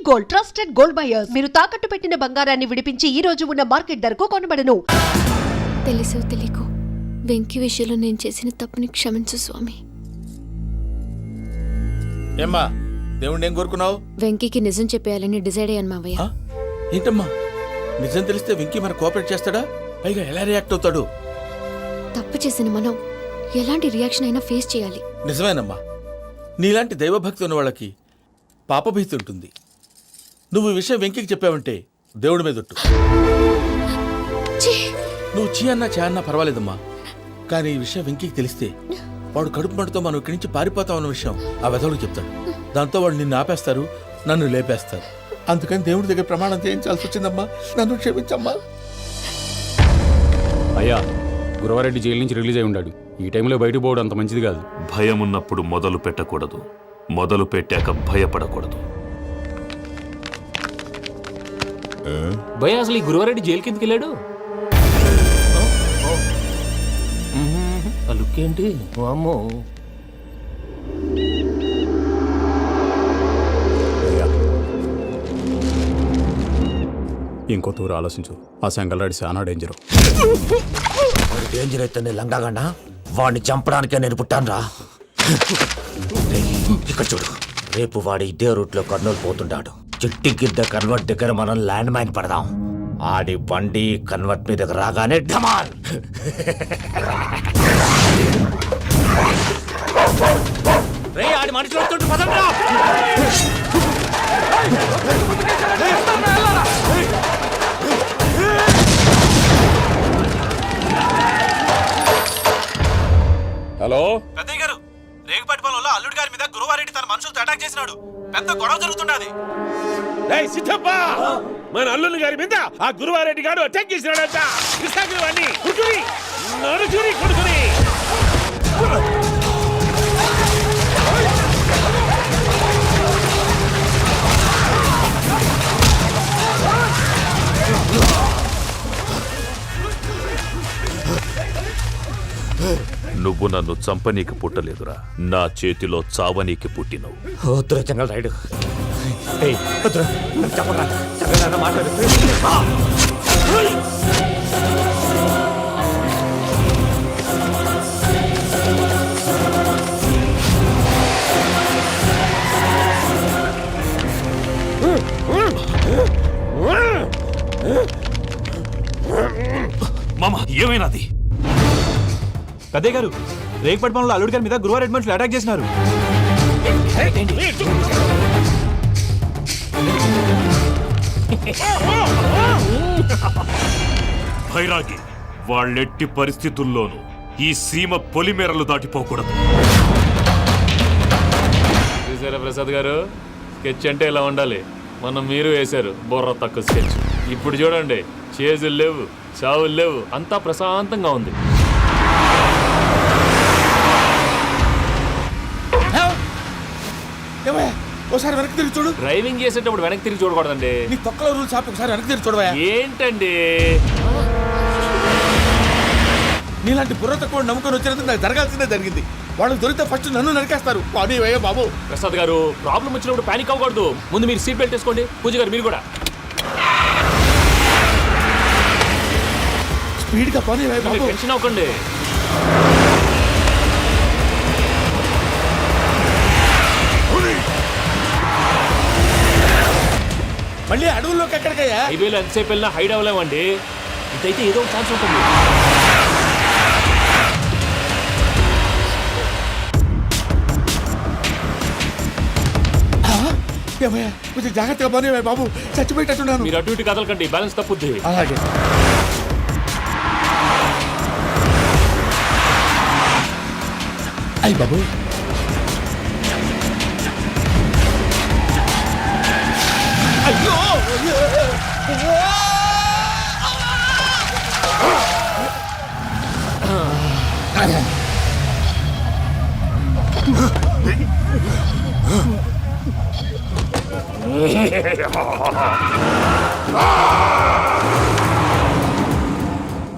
Gold, trusted gold buyers. మీరు తాకట్టు పెట్టిన బంగారాన్ని విడిపించి ఈ రోజు ఉన్న మార్కెట్ ధరకు కొనబడను. తెలుసో తెలియకో వెంకీ విషయంలో నేను చేసిన తప్పుని క్షమించు స్వామి. ఏమ్మా దేవుణ్ణి ఏం కోరుకున్నావు? వెంకీకి నిజం చెప్పేయాలని డిసైడ్ అయ్యాను మావయ్య. ఏంటమ్మా నిజం తెలిస్తే వెంకీ మన కోఆపరేట్ చేస్తాడా? పైగా ఎలా రియాక్ట్ అవుతాడు? తప్పు చేసిన మనం ఎలాంటి రియాక్షన్ అయినా ఫేస్ చేయాలి. నిజమేనమ్మా, నీలాంటి దైవభక్తి ఉన్న వాళ్ళకి పాపభీతి ఉంటుంది. నువ్వు ఈ విషయం వెంకీకి చెప్పావంటే దేవుడి మీద ఒట్టు. నువ్వు చీ అన్నా చా అన్నా పర్వాలేదమ్మా, కానీ ఈ విషయం వెంకీకి తెలిస్తే వాడు కడుపు మంటతో మనం ఇక్కడి నుంచి పారిపోతామన్న విషయం ఆ వెధవుడికి చెప్తాడు. దాంతో వాడు నిన్ను ఆపేస్తారు, నన్ను లేపేస్తారు. అందుకని దేవుడి దగ్గర ప్రమాణం చేయించాల్సి వచ్చిందమ్మా, నన్ను క్షమించమ్మా. అయ్యా, గురవారెడ్డి జైలు నుంచి రిలీజ్ అయి ఉన్నాడు. ఈ టైంలో బయటకు పోవడం అంత మంచిది కాదు. భయం ఉన్నప్పుడు మొదలు పెట్టకూడదు, మొదలు పెట్టాక భయపడకూడదు. భయ అసలు ఈ గురువారెడ్డి జైలు కిందకి వెళ్ళాడు. ఆ లుక్ ఏంటి? అమ్మో, ఇంకో తూరు ఆలోచించు. ఆ సంగల్రాడి చాలా డేంజరు. డేంజర్ అయితే లంగాగండా వాడిని చంపడానికే నేను పుట్టాను రా. ఇక్కడ చూడు, రేపు వాడు ఇదే రూట్ లో కర్నూలు పోతుంటాడు. చిట్టి గిద్ద కన్వర్ట్ దగ్గర మనం ల్యాండ్ మైన్ పడదాం. ఆడి బండి కన్వర్ట్ మీద రాగానే ఢమాల్. ఆడి మనుషులు వస్తుంటే పదండ్రా. హలో పెద్దయ్య గారు, రేగుపాటి పొలంలో అల్లుడి గారి మీద గురువారెడ్డి తన మనుషులతో అటాక్ చేసినాడు. పెద్ద గొడవ జరుగుతున్నది. సిద్ధప్ప, మన అల్లుని గారి మీద ఆ గురువారెడ్డి గారు అటాక్ చేసినాడంట. నరుచురి కొడుకుని నువ్వు నన్ను చంపనీకి పుట్టలేదురా, నా చేతిలో చావనీకి పుట్టినవు. వద్దురా జంగల్ రైడ్, మాట్లాడు. మామ ఏమైనాది? పెద్దయ్య గారు, రేగుపాటి పొలంలో అల్లుడి గారి మీద గురువారెడ్డి మనుషులు అటాక్ చేసినారు. భైరాగి, వాళ్ళెట్టి పరిస్థితుల్లోనూ ఈ సీమ పొలిమేరలు దాటిపోకూడదు. చూసారా ప్రసాద్ గారు, స్కెచ్ అంటే ఇలా ఉండాలి. మనం మీరు వేశారు బొర్ర తక్కువ స్కెచ్. ఇప్పుడు చూడండి, చేజులు లేవు, చావులు లేవు, అంతా ప్రశాంతంగా ఉంది. ఒకసారి వెనక్కి తిరిగి చూడు. డ్రైవింగ్ చేసేటప్పుడు వెనక్కి తిరిగి చూడకూడదండి. నీ తొక్కలో రూల్స్ ఆపి ఒకసారి వెనక్కి తిరిగి చూడవా. ఏంటండి నీలాంటి బుర్ర తక్కువ నమ్ముకొని వచ్చినందుకు నాకు జరగాల్సిందే జరిగింది. వాళ్ళకి దొరికితే ఫస్ట్ నన్ను నరికేస్తారు. పానీవయ్యా బాబు. ప్రసాద్ గారు, ప్రాబ్లం వచ్చినప్పుడు పానిక్ అవ్వకూడదు. ముందు మీరు సీట్ బెల్ట్ వేసుకోండి. పూజ గారు మీరు కూడా స్పీడ్గా పానీవయ్యా బాబు. టెన్షన్ అవ్వకండి. మళ్ళీ అడవుల్లోకి ఎక్కడికయ్యా? హైవేలో ఎంతసేపు వెళ్ళినా హైడ్ అవ్వలేమండి. ఇదైతే ఏదో ఒక ఛాన్స్ ఉంటుంది. ఏమయ్యా కొంచెం జాగ్రత్తగా పానీవయ్యా బాబు, చచ్చిపోయేటట్టున్నాను. మీరు అటు ఇటు కదలకండి, బ్యాలెన్స్ తప్పుద్ది. అలాగే. అయ్యి బాబు, అయ్యో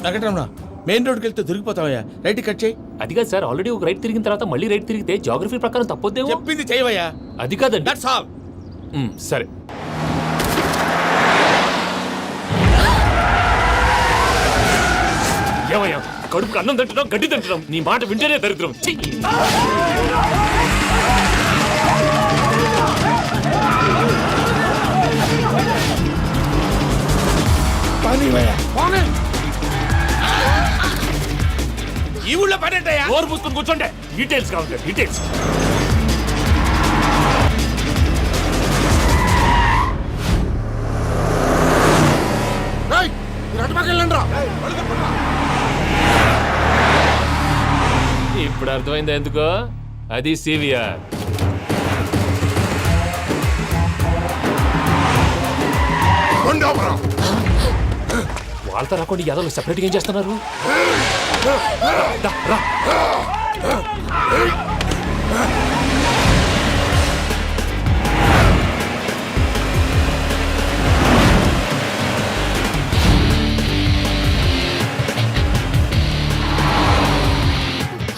వెంకటరమణ, మెయిన్ రోడ్కి వెళ్తే దొరికిపోతావయ్యా. రైట్ కట్ చేయి. అది కాదు సార్, ఆల్రెడీ ఒక రైట్ తిరిగిన తర్వాత మళ్ళీ రైట్ తిరిగితే జాగ్రఫీ ప్రకారం తప్పొద్దేమో. చెప్పింది చేయవయ్యా. అది కాదండి. That's all. సరే. ఏమయ్యా కడుపుకి అన్నం తింటున్నాం గడ్డి తింటున్నాం నీ మాట వింటేనే దరిద్రం ఛీ! ఈ ఊళ్ళో పడేటయ్యా. నోరు మూసుకొని కూర్చోండి డీటెయిల్స్ కావాలి డీటెయిల్స్. ఇప్పుడు అర్థమైందా ఎందుకో అది సివిఆర్. వాళ్ళతో రాకుండా యాదవ్ సెపరేట్గా ఏం చేస్తున్నారు? దా, రా.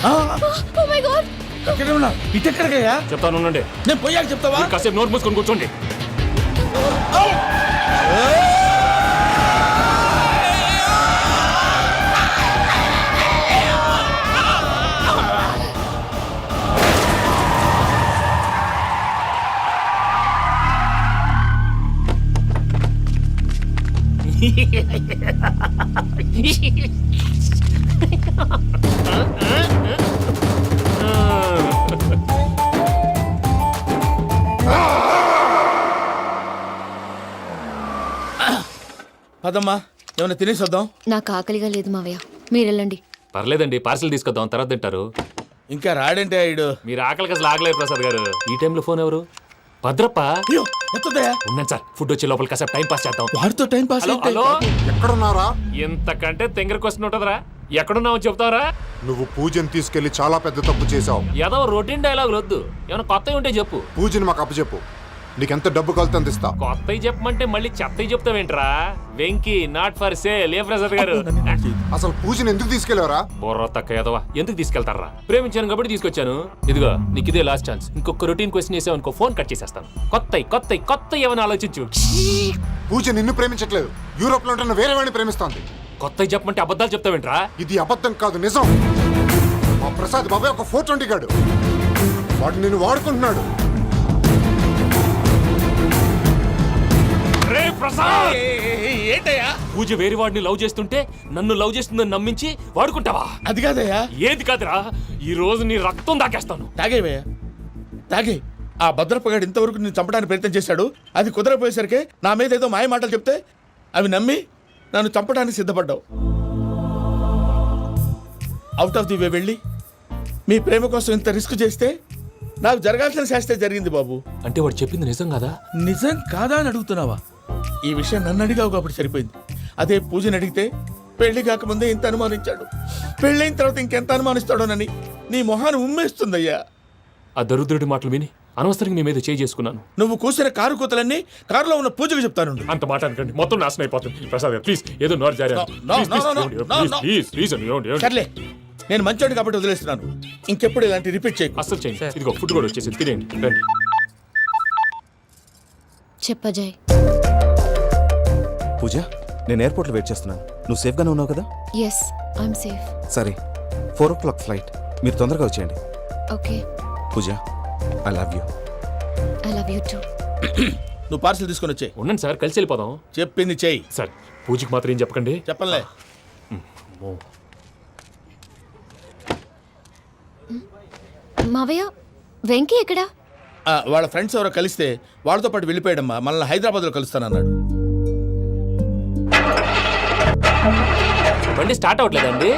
ఓ మై గాడ్ ఎక్కడ ఉన్నా? ఇటెక్కడికయ్యా? చెప్తాను ఉండండి. నేను పోయాక చెప్తావా? మీరు కాసేపు నోట్ మూసుకొని కూర్చోండి. పదమ్మా, ఏమైనా తినేసి వద్దాం. నాకు ఆకలిగా లేదు మావయ్య, మీరు వెళ్ళండి. పర్లేదండి, పార్సిల్ తీసుకొద్దాం, తర్వాత తింటారు. ఇంకా రాడంటే ఆయుడు. మీరు ఆకలికి అసలు ఆగలేదు ప్రసాద్ గారు. ఈ టైంలో ఫోన్ ఎవరు? భద్రప్ప. అయ్యో ఎత్తదయ్యా. ఉన్నాను సార్, ఫుడ్ వచ్చే లోపల కాసేపు టైం పాస్ చేద్దాం. వాడితో టైం పాస్. హలో హలో, ఎక్కడున్నారా? ఇంతకంటే తెంగర క్వశ్చన్ ఉంటుందిరా. ఎక్కడున్నావు చెప్తావరా? నువ్వు పూజని తీసుకెళ్లి చాలా పెద్ద తప్పు చేశావు. ఏదో రొటీన్ డైలాగ్ వద్దు, ఏమైనా కొత్తవి ఉంటే చెప్పు. పూజని మాకు అప్పచెప్పు, నీకెంత డబ్బు కలితే అందిస్తా. కొత్తవి చెప్పమంటే మళ్ళీ చెత్తవి చెప్తావేంట్రా? Venky not for sale. ఏ ప్రసాద్ గారు? అసలు పూజని ఎందుకు తీసుకెళ్లేవరా? బొర్ర తక్క ఏదవా, ఎందుకు తీసుకెళ్తారా? ప్రేమించాను కాబట్టి తీసుకొచ్చాను. ఇదిగో నీకు ఇదే లాస్ట్ ఛాన్స్. ఇంకొక రొటీన్ క్వశ్చన్ చేసావు అనుకో, ఫోన్ కట్ చేసేస్తాను. కొత్త ఏమైనా ఆలోచించు. పూజ నిన్ను ప్రేమించట్లేదు, యూరోప్ లో ఉంటున్న వేరే వాడిని ప్రేమిస్తోంది. కొత్తవి చెప్పమంటే అబద్ధాలు చెప్తావేంట్రా? ఇది అబద్ధం కాదు, నిజం. మా ప్రసాద్ బాబాయ్ ఒక 420 గాడు, వాడు నిన్ను వాడుకుంటున్నాడు. రే ప్రసాద్, ఏంటయ్యా? పూజ వేరే వాడిని లవ్ చేస్తుంటే నన్ను లవ్ చేస్తుందని నమ్మించి వాడుకుంటావా? అది కాదయ్యా. ఏది కాదురా, ఈ రోజు నీ రక్తం దాకేస్తాను. తాగేవయ్యా, తాగే. ఆ భద్రప్పగాడు ఇంతవరకు నేను చంపడానికి ప్రయత్నం చేశాడు. అది కుదరపోయేసరికి నా మీద ఏదో మాయ మాటలు చెప్తే అవి నమ్మి నన్ను చంపడానికి సిద్ధపడ్డావు. అవుట్ ఆఫ్ ది వే వెళ్ళి మీ ప్రేమ కోసం ఇంత రిస్క్ చేస్తే నాకు జరగాల్సిన శాస్త్రే జరిగింది బాబు. అంటే వాడు చెప్పింది నిజం కదా? నిజం కాదా అని అడుగుతున్నావా? ఈ విషయం నన్ను అడిగావు కాబట్టి సరిపోయింది. అదే పూజని అడిగితే పెళ్లి కాకముందే ఇంత అనుమానించాడు, పెళ్ళైన తర్వాత ఇంకెంత అనుమానిస్తాడోనని నీ మొహాన్ని ఉమ్మేస్తుందయ్యా. ఆ దరిద్రుడి మాటలు విని అనవసరంగా నీ మీద చేయి చేసుకున్నాను. నువ్వు కూసిన కారు కూతలన్నీ కారులో ఉన్న పూజకు చెప్తాను. అంత మాట అనకండి, మొత్తం నాశనం అయిపోతుంది. ప్రసాద్ గారు ప్లీజ్, ఏదో నోరు జారీ. సర్లే, నేను మంచోడు కాబట్టి వదిలేస్తున్నాను. ఇంకెప్పుడు ఇలాంటి రిపీట్ చేయకు. అస్సలు చేయండి. ఇదిగో ఫుడ్ కూడా వచ్చేసి తినేయండి, రండి. చెప్పజాయ్. పూజ, నేను ఎయిర్పోర్ట్లో వెయిట్ చేస్తున్నాను. నువ్వు సేఫ్గానే ఉన్నావు కదా? Yes, I am safe. సరే, 4 o'clock ఫ్లైట్. మీరు తొందరగా వచ్చేయండి. Okay. Pooja, I love you. I love you too. నువ్వు పార్సల్ తీసుకొని వచ్చే. ఉండండి సార్, కలిసి వెళ్ళిపోదాం. చెప్పింది చెయ్యి. సార్, పూజకి మాత్రం ఏం చెప్పకండి. చెప్పలే. మావయ్య, వెంకీ ఎక్కడా? వాళ్ళ ఫ్రెండ్స్ ఎవరో కలిస్తే వాళ్ళతో పాటు వెళ్ళిపోయాడమ్మా. మనల్ని హైదరాబాద్లో కలుస్తానన్నాడు. బండి స్టార్ట్ అవ్వట్లేదండి.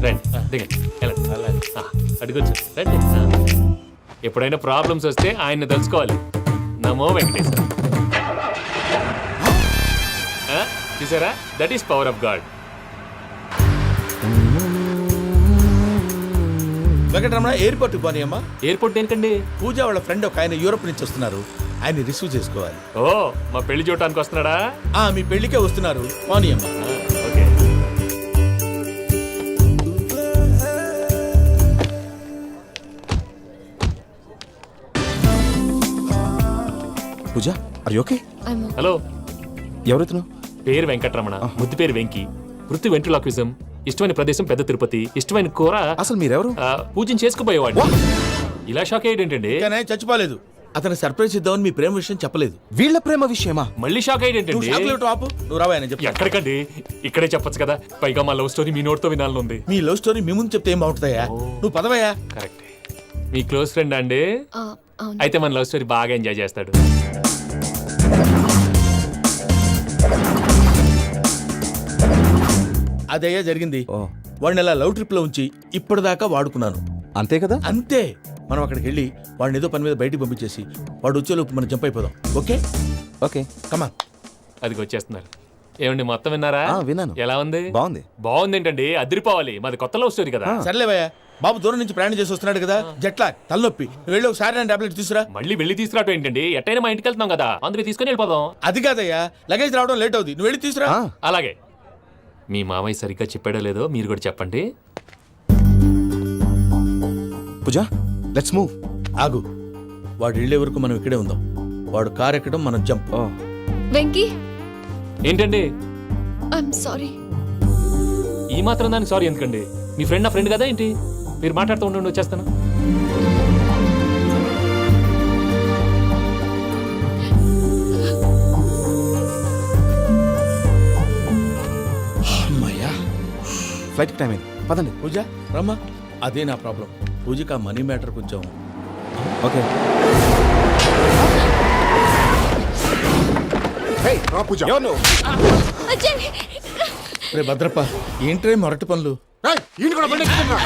రండి, దిగండి, వెళ్ళండి. అడిగొచ్చు, రండి. ఎప్పుడైనా ప్రాబ్లమ్స్ వస్తే ఆయన్ని తెలుసుకోవాలి. నమో వెంకటేశ్వర. చూసారా, that is power of God. Venkataramana, ఎయిర్పోర్ట్కి పోనీ అమ్మా. ఎయిర్పోర్ట్ ఏంటండి? పూజ వాళ్ళ ఫ్రెండ్ ఒక ఆయన యూరోప్ నుంచి వస్తున్నారు, ఆయన రిసీవ్ చేసుకోవాలి. ఓ, మా పెళ్లి చూడటానికి వస్తున్నాడా? మీ పెళ్లికే వస్తున్నారు, పోనీ అమ్మా. Okay. Pooja, Pooja are you okay? Hello, ఎవరైతున్నావు? పేరు వెంకటరమణ, ముద్దు పేరు వెంకి, వృత్తి వెంట్రులాక్విజం, ఇష్టమైన ప్రదేశం పెద్ద తిరుపతి, ఇష్టమైన కూర అసలు మీరెవరు? పూజను చేసుకుపోయేవాడు. ఇలా షాక్ అయ్యేటండి. కానీ చచ్చిపోలేదు. అతను సర్ప్రైజ్ ఇద్దామని మీ ప్రేమ విషయం చెప్పలేదు. వీళ్ళ ప్రేమ విషయమా? మళ్ళీ షాక్ నువ్వు అయ్యేటండి. షాక్లెట్ ఆపు. నువ్వు రావా అని చెప్పి. ఎక్కడికండి, ఇక్కడే చెప్పొచ్చు కదా. పైగా మా లవ్ స్టోరీ మీ నోటితో వినాలని ఉంది. మీ లవ్ స్టోరీ మీ ముందు చెప్తే ఏం బాగుంటుందయ్యా? నువ్వు పదవయ్యా. కరెక్ట్. మీ క్లోజ్ ఫ్రెండ్ అండి? అయితే మన లవ్ స్టోరీ బాగా ఎంజాయ్ చేస్తాడు. అదయ్యా జరిగింది. వాడిని అలా లవ్ ట్రిప్ లో ఉంచి ఇప్పటిదాకా వాడుకున్నాను. అంతే కదా? అంతే. మనం అక్కడికి వెళ్ళి వాడిని ఏదో పని మీద బయటికి పంపించేసి వాడు వచ్చేలోపు మనం జంప్ అయిపోదాం. Okay okay come on. అది వచ్చేస్తున్నారు. ఏమండి మొత్తం విన్నారా? విన్నాను. ఎలా ఉంది? బాగుంది. బాగుంది ఏంటండి, అదిరిపోవాలి. మాది కొత్త లవ్ స్టోరీ కదా. సర్లేవయ్యా, బాబు దూరం నుంచి ప్రయాణం చేసి వస్తున్నాడు కదా, జట్లా తలనొప్పి. నువ్వు వెళ్ళి ఒకసారి టాబ్లెట్ తీసుకురా. మళ్ళీ వెళ్ళి తీసుకురావటం ఏంటండి? ఎట్టైనా మా ఇంటికి వెళ్తున్నాం కదా, అందుకే తీసుకొని వెళ్ళిపోదాం. అది కాదయ్యా, లగేజ్ రావడం లేట్ అవుతుంది. నువ్వు వెళ్ళి తీసుకురా. అలాగే. మీ మామయ్య సరిగ్గా చెప్పాడో లేదో మీరు కూడా చెప్పండి. పూజ లెట్స్ మూవ్. ఆగు, వాడు వెళ్ళే వరకు మనం ఇక్కడే ఉందాం. వాడు కార్ ఎక్కడం, మనం జంప్. వెంకీ, ఏంటండి ఐఎమ్ సారీ. ఈ మాత్రం దానికి సారీ ఎందుకండి? మీ ఫ్రెండ్ నా ఫ్రెండ్ కదా ఏంటి? మీరు మాట్లాడుతూ ఉండండి, వచ్చేస్తాను. అమ్మయ్యా, ఫ్లైట్ టైం అయింది, పదండి. పూజ రమ్మా. అదే నా ప్రాబ్లం. పూజకి ఆ మనీ మ్యాటర్ కొంచెం. ఓకే. పూజ రే భద్రప్ప, ఏంట్రే మొరటి పనులు? ఈయన కూడా బండి ఎక్కుతున్నా.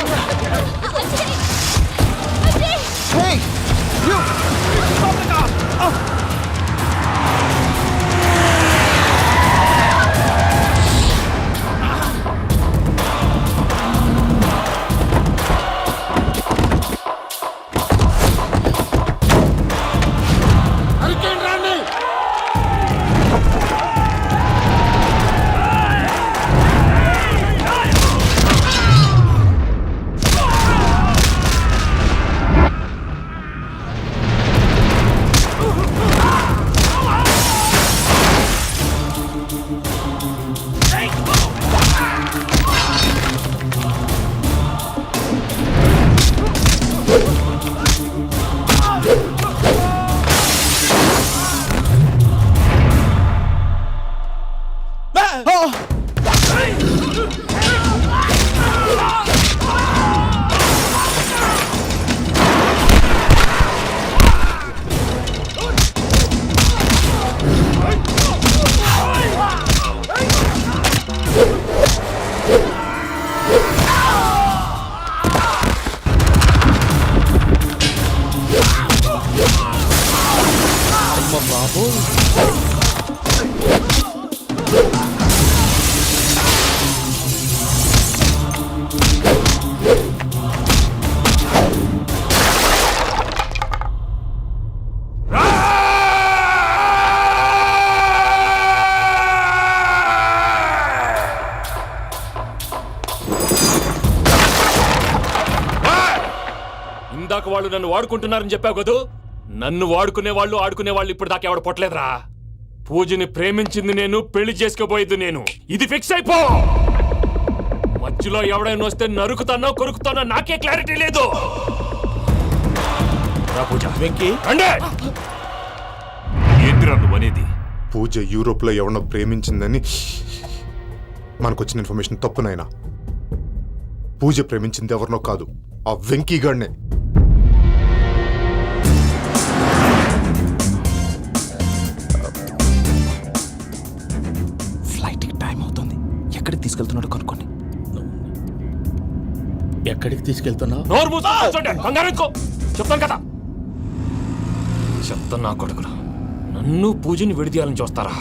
ఇందాక వాళ్ళు నన్ను వాడుకుంటున్నారని చెప్పావు కదూ. నన్ను వాడుకునే వాళ్ళు ఇప్పుడు దాకా ఎవడ పొట్టలేదురా. పూజని ప్రేమించింది నేను, పెళ్లి చేసుకోబోయేది నేను. ఇది ఫిక్స్ అయిపో. మధ్యలో ఎవడైనా వస్తే నరుకుతానో కొరుకుతానో నాకే క్లారిటీ లేదు. పూజ వెంకీ, ఏంటిరా నువ్వు అనేది? పూజ యూరోప్ లో ఎవరినో ప్రేమించిందని మనకొచ్చిన ఇన్ఫర్మేషన్ తప్పునైనా. పూజ ప్రేమించింది ఎవరినో కాదు, ఆ వెంకీ గాడినే. ఫ్లైట్కి టైం అవుతుంది. ఎక్కడికి తీసుకెళ్తున్నాడో కనుక్కోండి. ఎక్కడికి తీసుకెళ్తున్నావు? నోరు మూసుకొని కూర్చోండి. కంగారు ఎందుకు? చెప్తాను కదా. చెప్తాను నా కొడుకులు. నన్ను పూజని విడిదీయాలని చూస్తారా?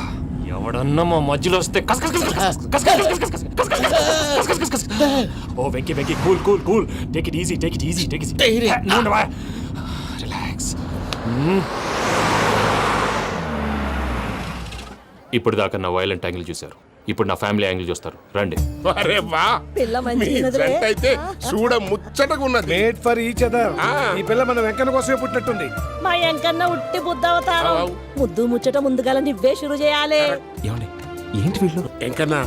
ఎవడన్నా మా మధ్యలో వస్తే ఓ Venky Venky, cool cool cool, take it easy, take it easy, take it easy. Relax. ఇప్పుడు దాకా నా వైలెంట్ యాంగిల్ చూశారు. ఇప్పుడు నా ఫ్యామిలీ యాంగిల్ చూస్తారు రండి. అరే వా పిల్ల మీ మంచిగున్నదిలే. జంట అయితే చూడ ముచ్చటగా ఉన్నది. Made for each other. ఈ పిల్ల మన వెంకన్న కోసమే పుట్టినట్టుంది. మా ఎంకన్నా ఉట్టి బుద్ధవతారం. అవు. ముద్దు ముచ్చట ముందుగాల నువ్వే షురు చేయాలి. ఏమండి ఏంటి వీళ్ళు? ఎంకన్నా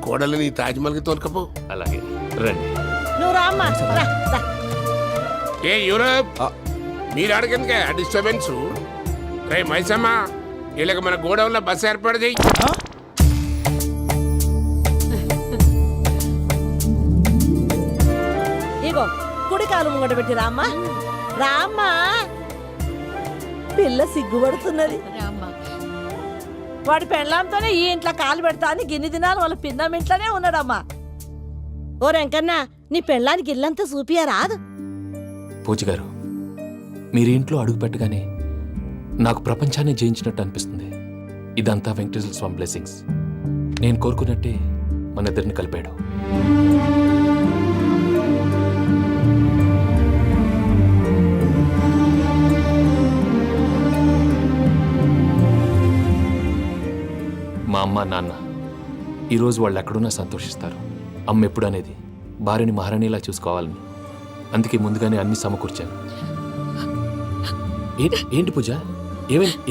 కోడలిని తాజ్మహల్కి తోలుకపో. అలాగే రండి. నువ్వు రామ్మా రా, రా. ఏ యూరప్ మీరు అడగనుక డిస్టర్బెన్స్. రే మైసమ్మ వీళ్ళకి మన గోడౌన్లో బస్సు ఏర్పాటు చేయి. ఇగో కుడి కాలు ముంగట పెట్టి రామ్మా. రామ్మా పిల్ల సిగ్గుపడుతున్నది. వాడి పెళ్ళాంతోనే ఈ ఇంట్లో కాలు పెడతా అని గిన్ని దినాలు వాళ్ళ పిన్నం ఇంట్లోనే ఉన్నాడమ్మా. ఓ వెంకన్నా నీ పెళ్ళానికి ఇల్లంతా చూపియా రాదు. పూజ గారు మీరు ఇంట్లో అడుగు పెట్టగానే నాకు ప్రపంచాన్ని జయించినట్టు అనిపిస్తుంది. ఇదంతా వెంకటేశ్వర స్వామి బ్లెస్సింగ్స్. నేను కోరుకున్నట్టే మన ఇద్దరిని కలిపాడు. మా అమ్మ నాన్న ఈరోజు వాళ్ళు ఎక్కడున్నా సంతోషిస్తారు. అమ్మ ఎప్పుడు అనేది భార్యని మహారాణిలా చూసుకోవాలని. అందుకే ముందుగానే అన్ని సమకూర్చాను. ఏంటి పూజ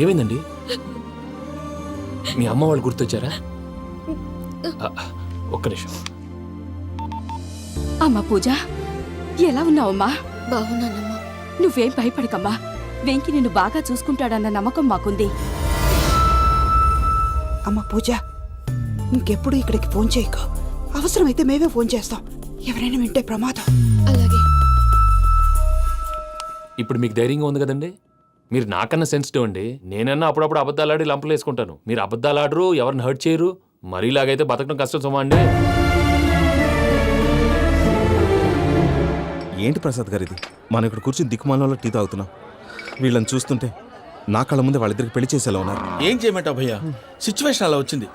ఏమైందండి? మీ అమ్మ వాళ్ళు గుర్తొచ్చారా? ఒక్క నిమిషం. అమ్మా పూజ, ఎలా ఉన్నావమ్మా? బాగున్నానమ్మా. నువ్వేం భయపడకమ్మా. వెంకి నిన్ను బాగా చూసుకుంటాడన్న నమ్మకం మాకుంది. అమ్మ పూజ ఇంకెప్పుడు ఇక్కడికి ఫోన్ చేయకు. అవసరమైతే మేమే ఫోన్ చేస్తాం. ఎవరైనా వింటే ప్రమాదం. అలాగే. ఇప్పుడు మీకు ధైర్యంగా ఉంది కదండి. మీరు నాకన్నా సెన్సిటివ్ అండి. నేనన్నా అప్పుడప్పుడు అబద్ధాలాడి లంపలు వేసుకుంటాను. మీరు అబద్ధాలాడరు, ఎవరిని హర్ట్ చేయరు. మరీ ఇలాగైతే బతకడం కష్టం సుమా అండి. ఏంటి ప్రసాద్ గారు ఇది? మనం ఇక్కడ కూర్చుని దిక్కుమాలలో టీ తాగుతున్నాం. వీళ్ళని చూస్తుంటే నా కళ్ళ ముందే వాళ్ళిద్దరికి పెళ్లి చేసేలా ఉన్నారు. ఏం చేయమంటావు భయ్యా, సిచ్యువేషన్ అలా వచ్చింది.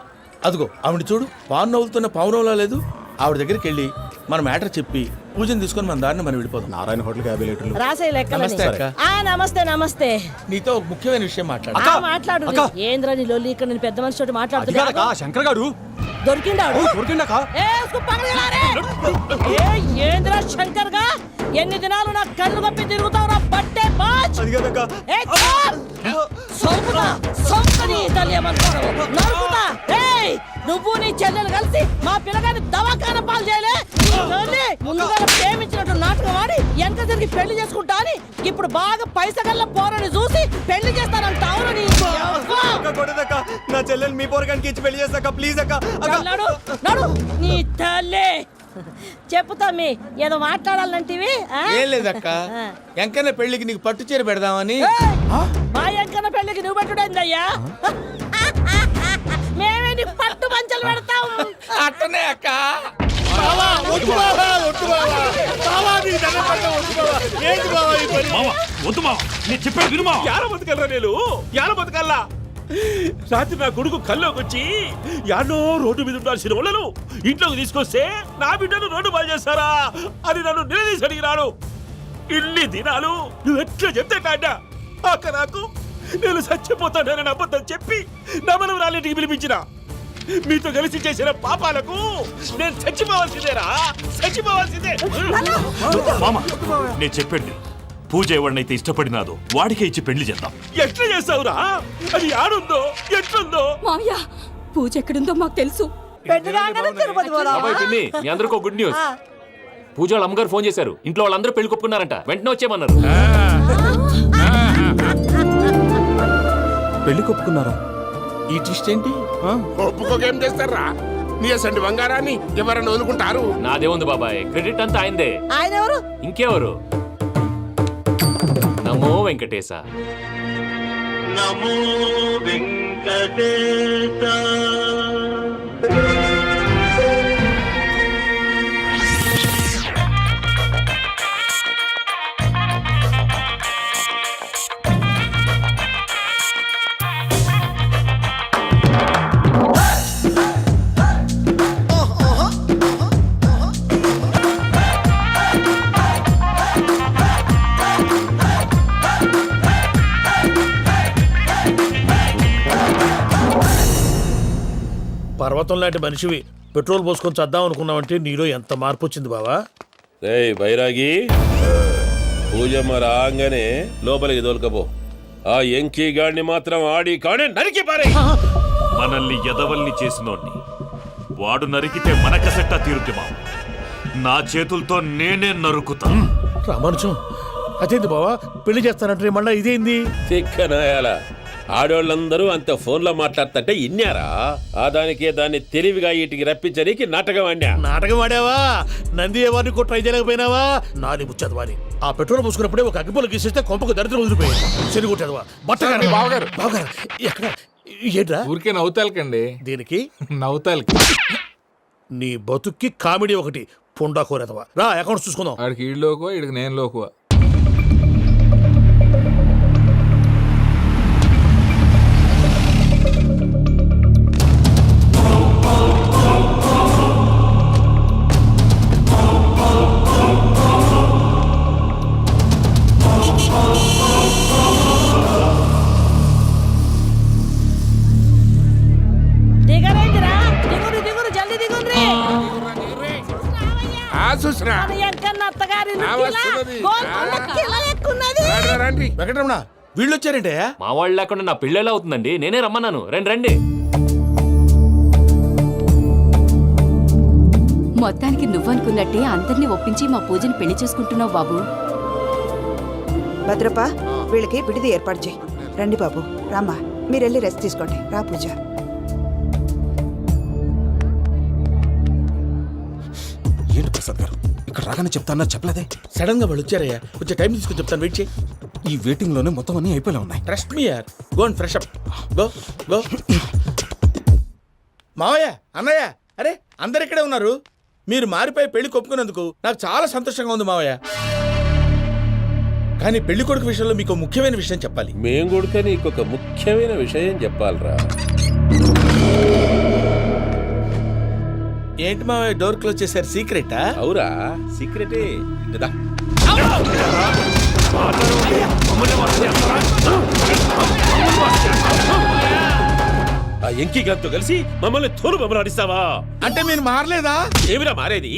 అదిగో ఆవిడ చూడు, పావు నవ్వులుతున్న పావునవ్వులా లేదు. ఆవిడ దగ్గరికి వెళ్ళి మన మ్యాటర్ చెప్పి పూజను తీసుకొని మన దారిని మనం విడిపోదాం. నారాయణ హోటల్ 50 లీటర్లు. రాసే నమస్తే అక్క. నమస్తే నమస్తే. నీతో ఒక ముఖ్యమైన విషయం మాట్లాడు. మాట్లాడు. ఏంద్ర నీ లొల్లి ఇక్కడ నేను పెద్ద మనిషితో మాట్లాడుతున్నా. శంకర్ గారు దొరికిండాడు. దొరికిండాక ఏంద్ర శంకర్ గా ఎన్ని దినాలు నా కళ్ళు కప్పి తిరుగుతావు నా బట్టే బాచ్. నువ్వు నీ చెల్లెలు కలిసి మా పిల్లగాని దవాఖాన పాలు చేయలే. ముందుగా ప్రేమించినట్టు నాటకం ఆడి వెనక తిరిగి పెళ్లి చేసుకుంటా అని ఇప్పుడు బాగా పైసగల్ల పోరని చూసి పెళ్లి చేస్తానంటావు. నా చెల్లెలు మీ పోరగానికి ఇచ్చి పెళ్లి చేస్తాక ప్లీజ్ అక్క. నడు నీ తల్లి. చెప్పుతా మీ ఏదో మాట్లాడాలంటివి. ఏం లేదక్క, ఎంకన్న పెళ్లికి నీకు పట్టు చీర పెడదామని. మా ఎంకన్న పెళ్లికి నువ్వు పెట్టుడైందయ్యా. మేమే నీకు పట్టు పంచలు పెడతాం. అట్టనే అక్క. బతకల్లా రాత్రి నా కొడుకు కల్లోకి వచ్చి యాడో రోడ్డు మీద ఉండాల్సిన వాళ్ళను ఇంట్లోకి తీసుకొస్తే నా బిడ్డను రోడ్డు బాగా చేస్తారా అని నన్ను నిలదీసి అడిగినాడు. ఇన్ని దినాలు నువ్వు ఎట్లా చెప్తే కాడ్డా అక్క నాకు నేను చచ్చిపోతానని అబద్ధం చెప్పి నా మనవరాలింటికి పిలిపించిన. మీతో కలిసి చేసిన పాపాలకు నేను చచ్చిపోవాల్సిందేరా, చచ్చిపోవాల్సిందే. మామ నేను చెప్పండి, పూజ ఎవరినైతే ఇష్టపడినాదో వాడికే ఇచ్చి పెళ్లి చేద్దాం. ఎట్లా చేస్తావురా? అది ఆడుందో ఎట్లుందో. మామయ్య, పూజ ఎక్కడుందో మాకు తెలుసు. అబ్బాయి పిన్ని, మీ అందరికీ ఒక గుడ్ న్యూస్. పూజ వాళ్ళ అమ్మగారు ఫోన్ చేశారు. ఇంట్లో వాళ్ళందరూ పెళ్లి కొప్పుకున్నారంట. వెంటనే వచ్చేయమన్నారు. పెళ్లి కొప్పుకున్నారా? ఈ ట్విస్ట్ ఏంటి? ఒప్పుకోకేం చేస్తారా? నీ అసంటి బంగారాన్ని ఎవరన్నా వదులుకుంటారు? నాదేముంది బాబాయ్, క్రెడిట్ అంతా ఆయనదే. ఆయన ఎవరు? ఇంకెవరు? నమో వెంకటేశ. నమో వెంకటేశ. పర్వతం లాంటి మనిషివి పెట్రోల్ పోసుకొని చద్దాం అనుకున్నావంటే నీలో ఎంత మార్పు వచ్చింది బావా. రేయ్ బైరాగి, పూజమ్మ రాగానే లోపలికి దొలకపో. ఆ ఎంకీ గాడిని మాత్రం ఆడి కానీ నరికి పారే. మనల్ని ఎదవల్ని చేసినోడ్ని వాడు నరికితే మనకసెట్టా తీరుద్దిమా. నా చేతులతో నేనే నరుకుతా. రామానుజం అదేంది బావా, పెళ్లి చేస్తానంటే మళ్ళా ఇదేంది? తిక్కనాయాల ఆడోళ్ళందరూ అంత ఫోన్లో మాట్లాడుతుంటే ఇన్నారా? ఆ దానికే దాన్ని తెలివిగా వీటికి రప్పించడానికి నాటకం ఆడా. నాటకం ఆడావా? నంది ఎవరిని కూడా ట్రై చేయలేకపోయినావా? నాది ముచ్చదు వాని. ఆ పెట్రోల్ పోసుకున్నప్పుడే ఒక అగ్గిపొల గీసేస్తే కొంపకు దరిద్రం వదిలిపోయింది. చెరుగు కొట్టేదవా? బట్టగారు బావగారు బావగారు ఎక్కడ ఏంట్రా? ఊరికే నవ్వుతాలకండి. దీనికి నవ్వుతాలకి నీ బతుక్కి కామెడీ ఒకటి. పుండా కోరేదవా? రా అకౌంట్స్ చూసుకుందాం. ఆడికి ఈడులోకువ, ఈడికి నేను లోకువ. దిగరేంటిరా? దిగురు దిగురు జల్దీ దిగుర్రి. మన ఎంకన్న అత్తగారి వెంకటరమణ వీళ్ళు వచ్చారంటే మా వాళ్ళు లేకుండా నా పెళ్ళేలా అవుతుందండి. నేనే రమ్మన్నాను. రండి రండి. మొత్తానికి నువ్వనుకున్నట్టే అందరినీ ఒప్పించి మా పూజని పెళ్లి చేసుకుంటున్నావు బాబు. భద్రప వీళ్ళకి విడిది ఏర్పాటు చేయి. రండి బాబు, రామ్మా మీరు వెళ్ళి రెస్ట్ తీసుకోండి. రా పూజ. ఏంటి ప్రసాద్ గారు ఇక్కడ రాగానే చెప్తానా చెప్పలేదే? సడన్ గా వాళ్ళు వచ్చారయ్యా, కొంచెం టైం తీసుకొని చెప్తాను, వెయిట్ చేయి. ఈ వెయిటింగ్ లోనే మొత్తం అన్ని అయిపోయినా ఉన్నాయి. ట్రస్ట్ మీ యార్, go and fresh up. Go go. మావయ్య, అన్నయ్య, అరే అందరు ఇక్కడే ఉన్నారు. మీరు మారిపోయి పెళ్లి కొప్పుకున్నందుకు నాకు చాలా సంతోషంగా ఉంది మావయ్య. కానీ పెళ్లి కొడుకు విషయంలో మీకు ముఖ్యమైన విషయం చెప్పాలి. మేం కొడుక నీకొక ముఖ్యమైన విషయం చెప్పాలరా. ఏంటి మావయ్య డోర్ క్లోజ్ చేశారు? సీక్రెటా? అవురా, సీక్రెటే. కదా ఆ ఎంకీ గారితో కలిసి మమ్మల్ని తోలు బొమ్మలాడిస్తావా? అంటే మీరు మారలేదా? ఏమిరా మారేది?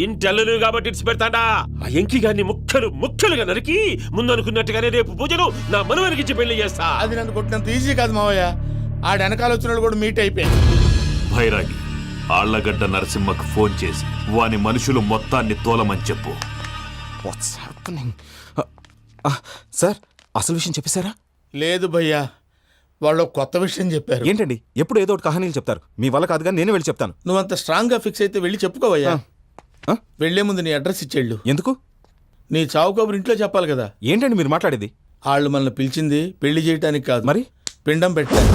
ఇంటల్లు కాబట్టి ఇడిచి పెడతాడా? ఆ ఎంకీ గారిని ముక్కలు ముక్కలుగా నరికి ముందు అనుకున్నట్టుగానే రేపు పూజను నా మనవరికిచ్చి పెళ్లి చేస్తా. అది నన్ను కొట్టినంత ఈజీ కాదు మావయ్య. ఆ వెనకాల వచ్చిన కూడా మీట్ అయిపోయాడు. భైరాగి, ఆళ్లగడ్డ నరసింహకు ఫోన్ చేసి వాని మనుషులు మొత్తాన్ని తోలమని చెప్పు. What's happening? సార్ అసలు విషయం చెప్పేశారా? లేదు భయ్యా, వాళ్ళు కొత్త విషయం చెప్పారు. ఏంటండి ఎప్పుడు ఏదో ఒకటి కహానీలు చెప్తారు. మీ వల్ల కాదు కానీ నేనే వెళ్ళి చెప్తాను. నువ్వంత స్ట్రాంగ్ గా ఫిక్స్ అయితే వెళ్ళి చెప్పుకోవయ్యా. వెళ్లే ముందు నీ అడ్రస్ ఇచ్చేళ్ళు. ఎందుకు? నీ చావు కబురు ఇంట్లో చెప్పాలి కదా. ఏంటండి మీరు మాట్లాడేది? వాళ్ళు మనల్ని పిలిచింది పెళ్లి చేయడానికి కాదు, మరి పిండం పెట్టాలి.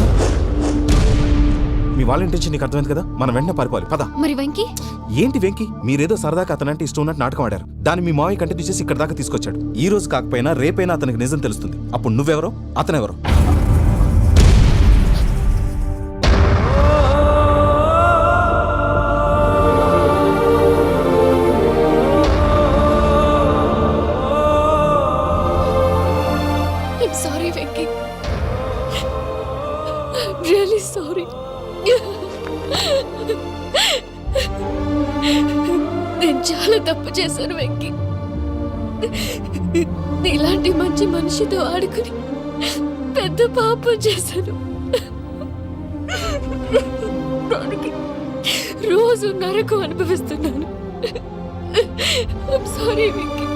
మీ వాళ్ళ ఇంటెన్షన్ నీకు అర్థమైంది కదా. మనం వెంటనే పారిపోవాలి. పద. మరి వెంకీ? ఏంటి వెంకీ? మీరేదో సరదాగా అతనంటే ఇష్టం ఉన్నట్టు నాటకం ఆడారు. దాన్ని మీ మావయ్య కంటిన్యూ చేసి ఇక్కడ దాకా తీసుకొచ్చాడు. ఈ రోజు కాకపోయినా రేపైనా అతనికి నిజం తెలుస్తుంది. అప్పుడు నువ్వెవరో అతనెవరో. Sorry Venky, really sorry. నేను చాలా తప్పు చేశాను వెంకీ. నీలాంటి మంచి మనిషితో ఆడుకుని పెద్ద పాపం చేశాను. రోజు నరకం అనుభవిస్తున్నాను. I'm sorry Venky,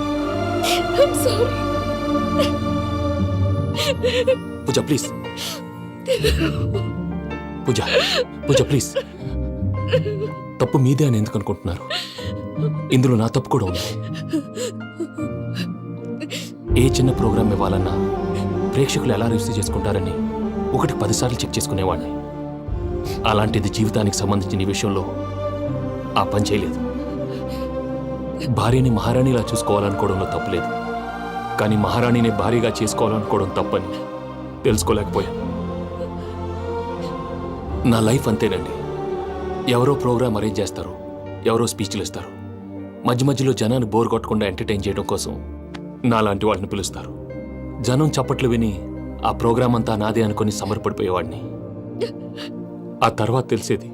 I'm sorry. Pooja please, Pooja Pooja please. తప్పు మీదే అని ఎందుకు అనుకుంటున్నారు? ఇందులో నా తప్పు కూడా ఉంది. ఏ చిన్న ప్రోగ్రామ్ ఇవ్వాలన్నా ప్రేక్షకులు ఎలా రిసీవ్ చేసుకుంటారని 1-10 సార్లు చెక్ చేసుకునేవాడిని. అలాంటిది జీవితానికి సంబంధించిన ఈ విషయంలో ఆ పని చేయలేదు. భార్యని మహారాణిలా చూసుకోవాలనుకోవడంలో తప్పులేదు, కానీ మహారాణిని భార్యగా చేసుకోవాలనుకోవడం తప్పని తెలుసుకోలేకపోయాను. నా లైఫ్ అంతేనండి. ఎవరో ప్రోగ్రామ్ అరేంజ్ చేస్తారు, ఎవరో స్పీచ్లు ఇస్తారు. మధ్య మధ్యలో జనాన్ని బోర్ కొట్టకుండా ఎంటర్టైన్ చేయడం కోసం నాలాంటి వాళ్ళని పిలుస్తారు. జనం చప్పట్లు విని ఆ ప్రోగ్రామ్ అంతా నాదే అనుకుని సమర్పడిపోయేవాడిని. ఆ తర్వాత తెలిసేది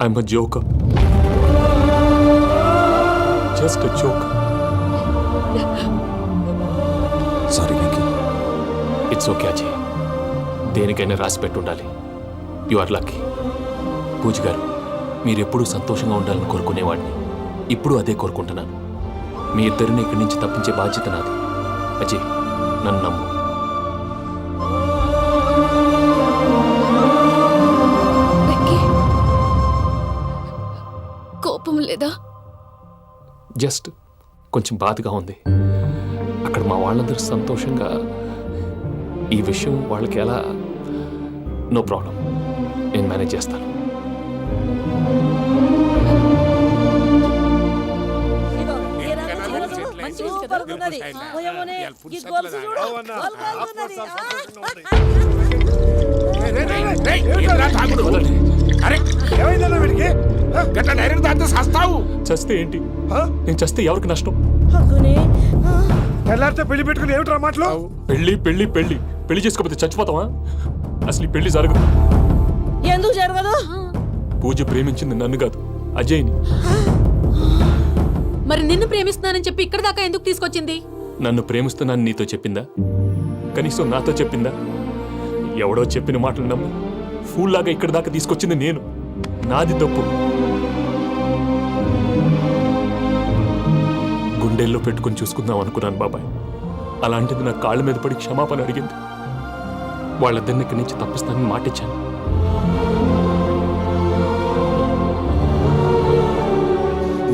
I'm a joker, just a joke. Sorry Venky. It's okay Ajay, దేనికైనా రాసి పెట్టుండాలి. You are lucky. Pooja garu, మీరు ఎప్పుడూ సంతోషంగా ఉండాలని కోరుకునేవాడిని. ఇప్పుడు అదే కోరుకుంటున్నాను. మీ ఇద్దరిని ఇక్కడి నుంచి తప్పించే బాధ్యత నాది. అజయ్, నన్ను నమ్ము. వెంకీ, కోపం లేదా? జస్ట్ కొంచెం బాధగా ఉంది. అక్కడ మా వాళ్ళందరూ సంతోషంగా, ఈ విషయం వాళ్ళకి ఎలా? నో ప్రాబ్లం, నేను మేనేజ్ చేస్తాను. సూపర్ ఉన్నది. ఓయమ్మోనే, ఈ గొలుసు చూడు. ఏమైందన్నా వీడికి? గట్ల డైరెక్ట్ దాంతో సస్తావు. చస్తే ఏంటి? నేను చస్తే ఎవరికి నష్టం? తెల్లారితే పెళ్లి పెట్టుకుని ఏమిట్రా మాటలు? పెళ్లి పెళ్లి పెళ్లి పెళ్లి చేసుకోకపోతే చచ్చిపోతావా? అసలు ఈ పెళ్లి జరగదు. ఎందుకు జరగదు? పూజ ప్రేమించింది నన్ను కాదు, అజయ్ని. మరి నిన్ను ప్రేమిస్తున్నానని చెప్పి ఇక్కడ దాకా ఎందుకు తీసుకొచ్చింది? నన్ను ప్రేమిస్తున్నాను నీతో చెప్పిందా? కనీసం నాతో చెప్పిందా? ఎవడో చెప్పిన మాటలు నమ్మి ఫూల్ లాగా ఇక్కడ దాకా తీసుకొచ్చింది నేను. నాది తప్పు. గుండెల్లో పెట్టుకుని చూసుకుందాం అనుకున్నాను బాబాయ్. అలాంటిది నా కాళ్ళ మీద పడి క్షమాపణ అడిగింది. వాళ్ళిద్దరిని ఇక్కడి నుంచి తప్పిస్తానని మాటిచ్చాను.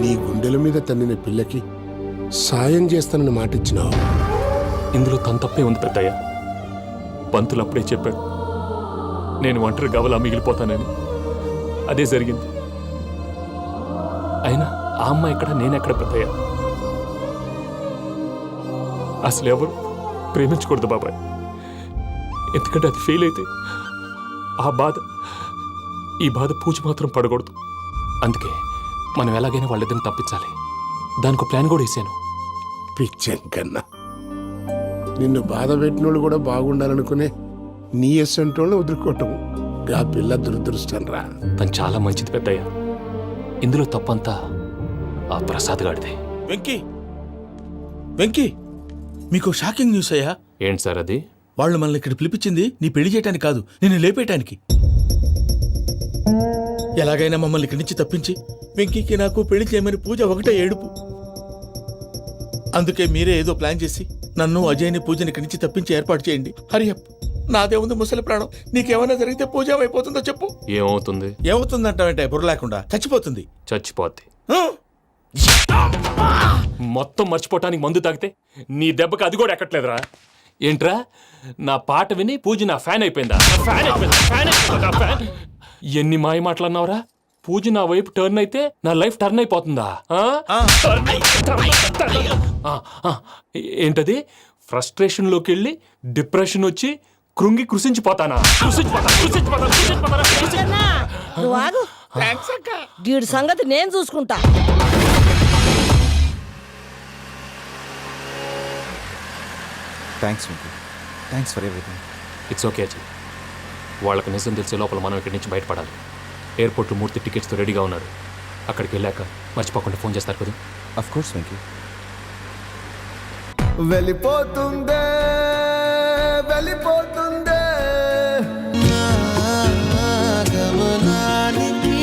నీ గుండెల మీద తన్నిన పిల్లకి సాయం చేస్తానని మాటిచ్చినావు. ఇందులో తన తప్పే ఉంది పెద్దయ్య. పంతులు అప్పుడే చెప్పాడు నేను ఒంటరి గవలా మిగిలిపోతానని. అదే జరిగింది. అయినా ఆ అమ్మ ఎక్కడ, నేనెక్కడ పెద్దయ్య? అసలు ఎవరు ప్రేమించకూడదు బాబాయ్. ఎందుకంటే అది ఫెయిల్ అయితే ఆ బాధ, ఈ బాధ పూజ మాత్రం పడకూడదు. అందుకే మనం ఎలాగైనా వాళ్ళిద్దరిని తప్పించాలి. దానికి ప్లాన్ కూడా వేసాను. పిచ్చంకన్నా, నిన్ను బాధ పెట్టినోళ్ళు కూడా బాగుండాలనుకునే నీ ఎస్సంటోళ్ళని వదులుకోవటం ఆ పిల్ల దురదృష్టం రా. తను చాలా మంచిది పెద్దయ్య. ఇందులో తప్పంతా ఆ ప్రసాద్ గాడిదే. వెంకీ, వెంకీ, మీకు షాకింగ్ న్యూస్ అయ్యా. ఏంటి సార్ అది? వాళ్ళు మనల్ని ఇక్కడ పిలిపించింది నీ పెళ్లి చేయటానికి కాదు, నిన్ను లేపేయటానికి. ఎలాగైనా మమ్మల్ని ఇక్కడి నుంచి తప్పించి వెంకీకి నాకు పెళ్లి చేయమని పూజ ఒకటే ఏడుపు. అందుకే మీరే ఏదో ప్లాన్ చేసి నన్ను అజయ్ని పూజని ఇక్కడి నుంచి తప్పించి ఏర్పాటు చేయండి. హరియప్, నాదే ఉంది ముసలి ప్రాణం. నీకేమైనా జరిగితే పూజ అయిపోతుందో చెప్పు. ఏమవుతుంది? ఏమవుతుందంటావంటే బుర్ర లేకుండా చచ్చిపోతుంది. చచ్చిపోద్ది. మొత్తం మర్చిపోవటానికి మందు తాగితే నీ దెబ్బకి అది కూడా ఎక్కట్లేదురా. ఏంట్రా, నా పాట విని పూజ నా ఫ్యాన్ అయిపోయిందా? ఎన్ని మాయ మాటలన్నావురా? పూజ నా వైపు టర్న్ అయితే నా లైఫ్ టర్న్ అయిపోతుందా? ఏంటది? ఫ్రస్ట్రేషన్ లోకి వెళ్ళి డిప్రెషన్ వచ్చి కృంగి కృషించిపోతానా? నువ్వు ఆగు. వీడి సంగతి నేను చూసుకుంటా. Thanks Venky, thanks for everything. It's okay Ajay. వాళ్ళకి నిజం తెలిసే లోపల మనం ఇక్కడి నుంచి బయటపడాలి. ఎయిర్పోర్ట్లో మూర్తి టికెట్స్తో రెడీగా ఉన్నాడు. అక్కడికి వెళ్ళాక మర్చిపోకుండా ఫోన్ చేస్తారు కదా. Of course Venky. వెళ్ళిపోతుందే వెళ్ళిపోతుందే గమనానికి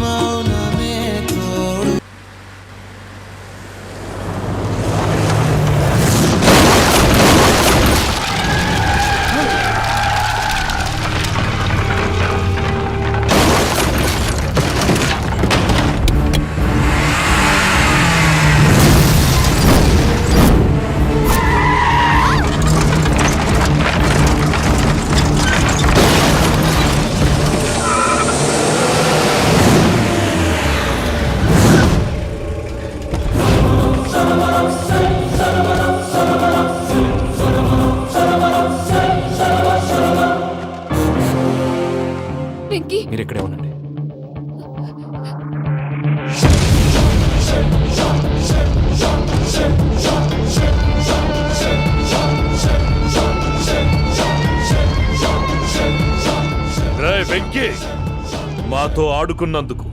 మౌనమే తోడు. నాతో ఆడుకున్నందుకు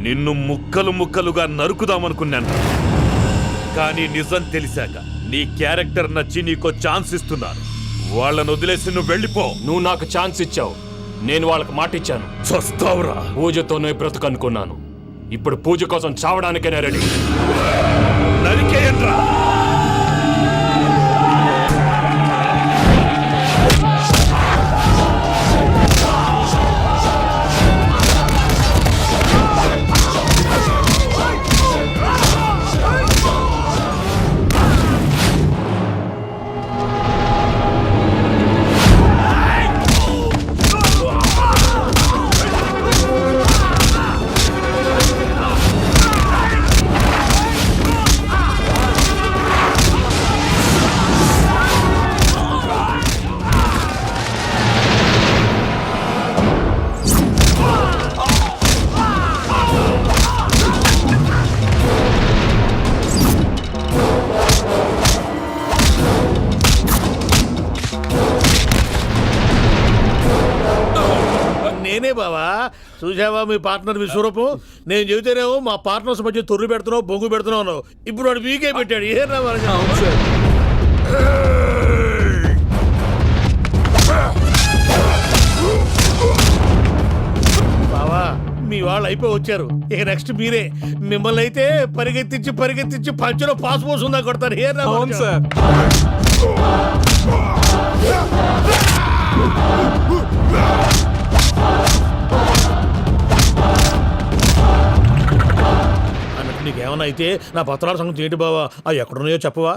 నిన్ను ముక్కలు ముక్కలుగా నరుకుదామనుకున్నాను. కానీ నిజం తెలిసాక నీ క్యారెక్టర్ నచ్చి నీకో ఛాన్స్ ఇస్తున్నాను. వాళ్ళను వదిలేసి నువ్వు వెళ్ళిపో. నువ్వు నాకు ఛాన్స్ ఇచ్చావు, నేను వాళ్ళకి మాట ఇచ్చాను. చస్తావురా. పూజతోనే బ్రతుకనుకున్నాను, ఇప్పుడు పూజ కోసం చావడానికైనా రెడీ. నరికేయండ్రా. నేనే బావా. చూసావా మీ పార్ట్నర్ విశ్వరూపం? నేను చెబితేనేమో మా పార్ట్నర్స్ మధ్య తొర్రు పెడుతున్నావు, బొంగు పెడుతున్నావు. ఇప్పుడు వాడు వీకే పెట్టాడు. ఏం రావాలి బావా, మీ వాళ్ళు అయిపోయి వచ్చారు. ఇక నెక్స్ట్ మీరే. మిమ్మల్ని అయితే పరిగెత్తించి పరిగెత్తించి పంచలో పాస్ పోసుందా కొడతారు. ఏం రావాలి సార్? అన్నట్టు నీకేమన్నా అయితే నా పత్రాల సంగతి ఏంటి బావా? అవి ఎక్కడున్నాయో చెప్పవా?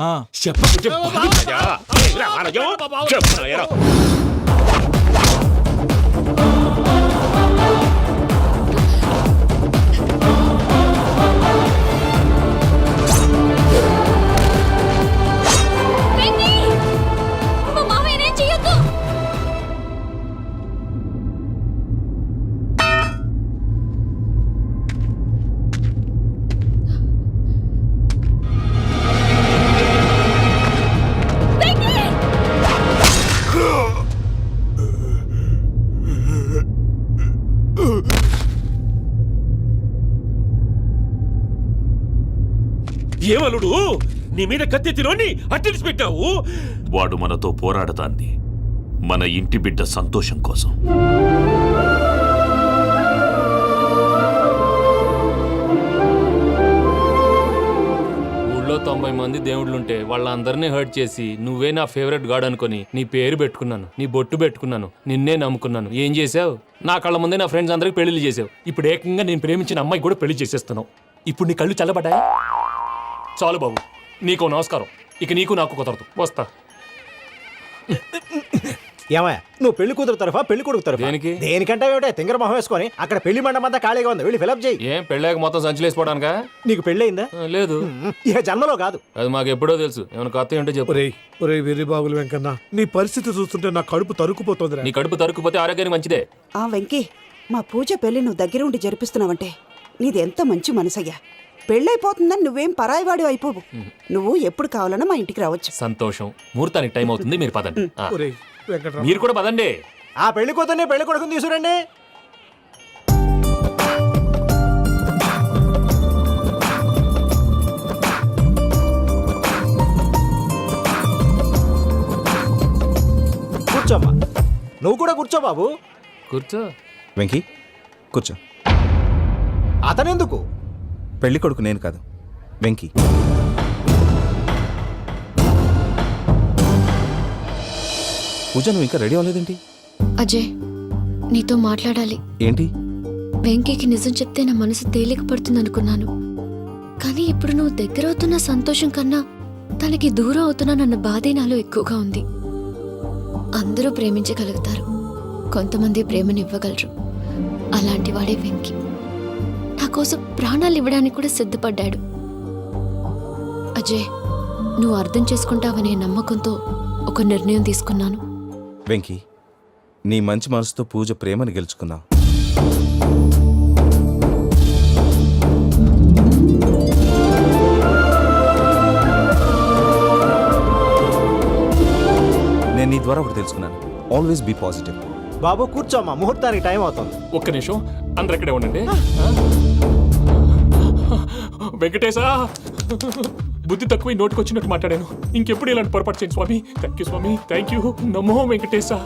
ఏమలుడు, నీ మీద కత్తెత్తిలోని అట్టెలిసి పెట్టావు. వాడు మనతో పోరాడతాంది మన ఇంటి బిడ్డ సంతోషం కోసం. ఊళ్ళో 90 మంది దేవుళ్ళుంటే వాళ్ళందరినీ హర్ట్ చేసి నువ్వే నా ఫేవరెట్ గాడ్ అనుకుని నీ పేరు పెట్టుకున్నాను, నీ బొట్టు పెట్టుకున్నాను, నిన్నే నమ్ముకున్నాను. ఏం చేసావు? నా కళ్ళ ముందే నా ఫ్రెండ్స్ అందరికి పెళ్లి చేసావు. ఇప్పుడు ఏకంగా నేను ప్రేమించిన అమ్మాయి కూడా పెళ్లి చేసేస్తున్నావు. ఇప్పుడు నీ కళ్ళు చల్లబడ్డాయి. చాలు బాబు, నీకు నమస్కారం. ఇక నీకు నాకు కుదరదు. వస్తా. ఏమయ్యా, నువ్వు పెళ్లి కూతురు తరఫా పెళ్లి కొడుకు తరఫా? దేనికి? దేనికంటే ఏమిటా తింగర మొహం వేసుకొని అక్కడ పెళ్లి మండపం అంతా ఖాళీగా ఉంది, వెళ్ళి ఫిలప్ చేయి. ఏం పెళ్ళాక మొత్తం సంచలేసిపోవడానికా? నీకు పెళ్ళయిందా? లేదు. ఇక జన్మలో కాదు. అది మాకు ఎప్పుడో తెలుసు. ఏమైనా కొత్త ఏంటో చెప్పు. ఒరే వెర్రి బాబులు వెంకన్న, నీ పరిస్థితి చూస్తుంటే నా కడుపు తరుక్కుపోతుంది. నీ కడుపు తరుక్కుపోతే ఆరోగ్యానికి మంచిదే. ఆ వెంకీ, మా పూజ పెళ్లి నువ్వు దగ్గర ఉండి జరిపిస్తున్నావంటే నీది ఎంత మంచి మనసయ్యా. పెళ్ళైపోతుందని నువ్వేం పరాయివాడి అయిపోవు. నువ్వు ఎప్పుడు కావాలన్నా మా ఇంటికి రావచ్చు. సంతోషం. ముహూర్తానికి టైం అవుతుంది, మీరు పదండి. ఒరేయ్ వెంకట్రావు, మీరు కూడా పదండి. ఆ పెళ్లి కూతుర్ని పెళ్లి కొడుకుని తీసుకురండి. కూర్చోమ్మా. నువ్వు కూడా కూర్చో బాబు. కూర్చో. వెంకీ కూర్చో. అతనెందుకు? పెళ్లి కొడుకు నేను కాదు, వెంకీ. పూజ, నువ్వు ఇంకా రెడీ అవ్వలేదేంటి? అజయ్, నీతో మాట్లాడాలి. ఏంటి? వెంకీకి నిజం చెప్తే నా మనసు తేలిక పడుతుంది అనుకున్నాను. కానీ ఇప్పుడు నువ్వు దగ్గర అవుతున్న సంతోషం కన్నా తనకి దూరం అవుతున్నానన్న బాధే నాలో ఎక్కువగా ఉంది. అందరూ ప్రేమించగలుగుతారు, కొంతమంది ప్రేమనివ్వగలరు. అలాంటి వాడే వెంకీ. నా కోసం ప్రాణాలు ఇవ్వడానికి కూడా సిద్ధపడ్డాడు. అజయ్, నువ్వు అర్థం చేసుకుంటావనే నమ్మకంతో ఒక నిర్ణయం తీసుకున్నాను. వెంకీ, నీ మంచి మనసుతో పూజ ప్రేమని గెలుచుకున్నావు. నేను నీ ద్వారా ఒకటి తెలుసుకున్నాను. Always be positive. బాబు కూర్చోమ్మా, ముహూర్తానికి టైం అవుతుంది. ఒక్క నిమిషం. అందరు ఇక్కడే ఉండండి. వెంకటేశా, బుద్ధి తక్కువ నోటికి వచ్చినట్టు మాట్లాడాను. ఇంకెప్పుడు ఇలాంటి పొరపాటు చేయండి Swami. Thank you Swami, thank you. నమో వెంకటేశా.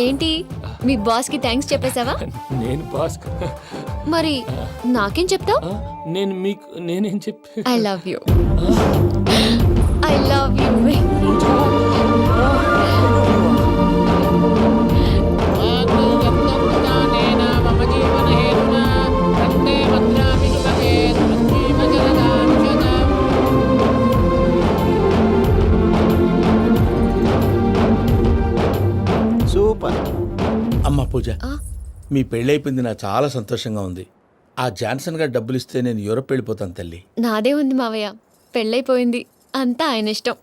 ఏంటి మీ బాస్ కి థ్యాంక్స్ చెప్పేశావా? నేను బాస్ మరి నాకేం చెప్తావు? నేను మీకు నేనేం చెప్పి I love you. I love you. Super. అమ్మ పూజ, మీ పెళ్ళైపోయింది, నాకు చాలా సంతోషంగా ఉంది. ఆ జాన్సన్ గారు డబ్బులు ఇస్తే నేను యూరప్ వెళ్ళిపోతాను తల్లి. నాదే ఉంది మావయ్య, పెళ్ళైపోయింది, అంతా ఆయన ఇష్టం.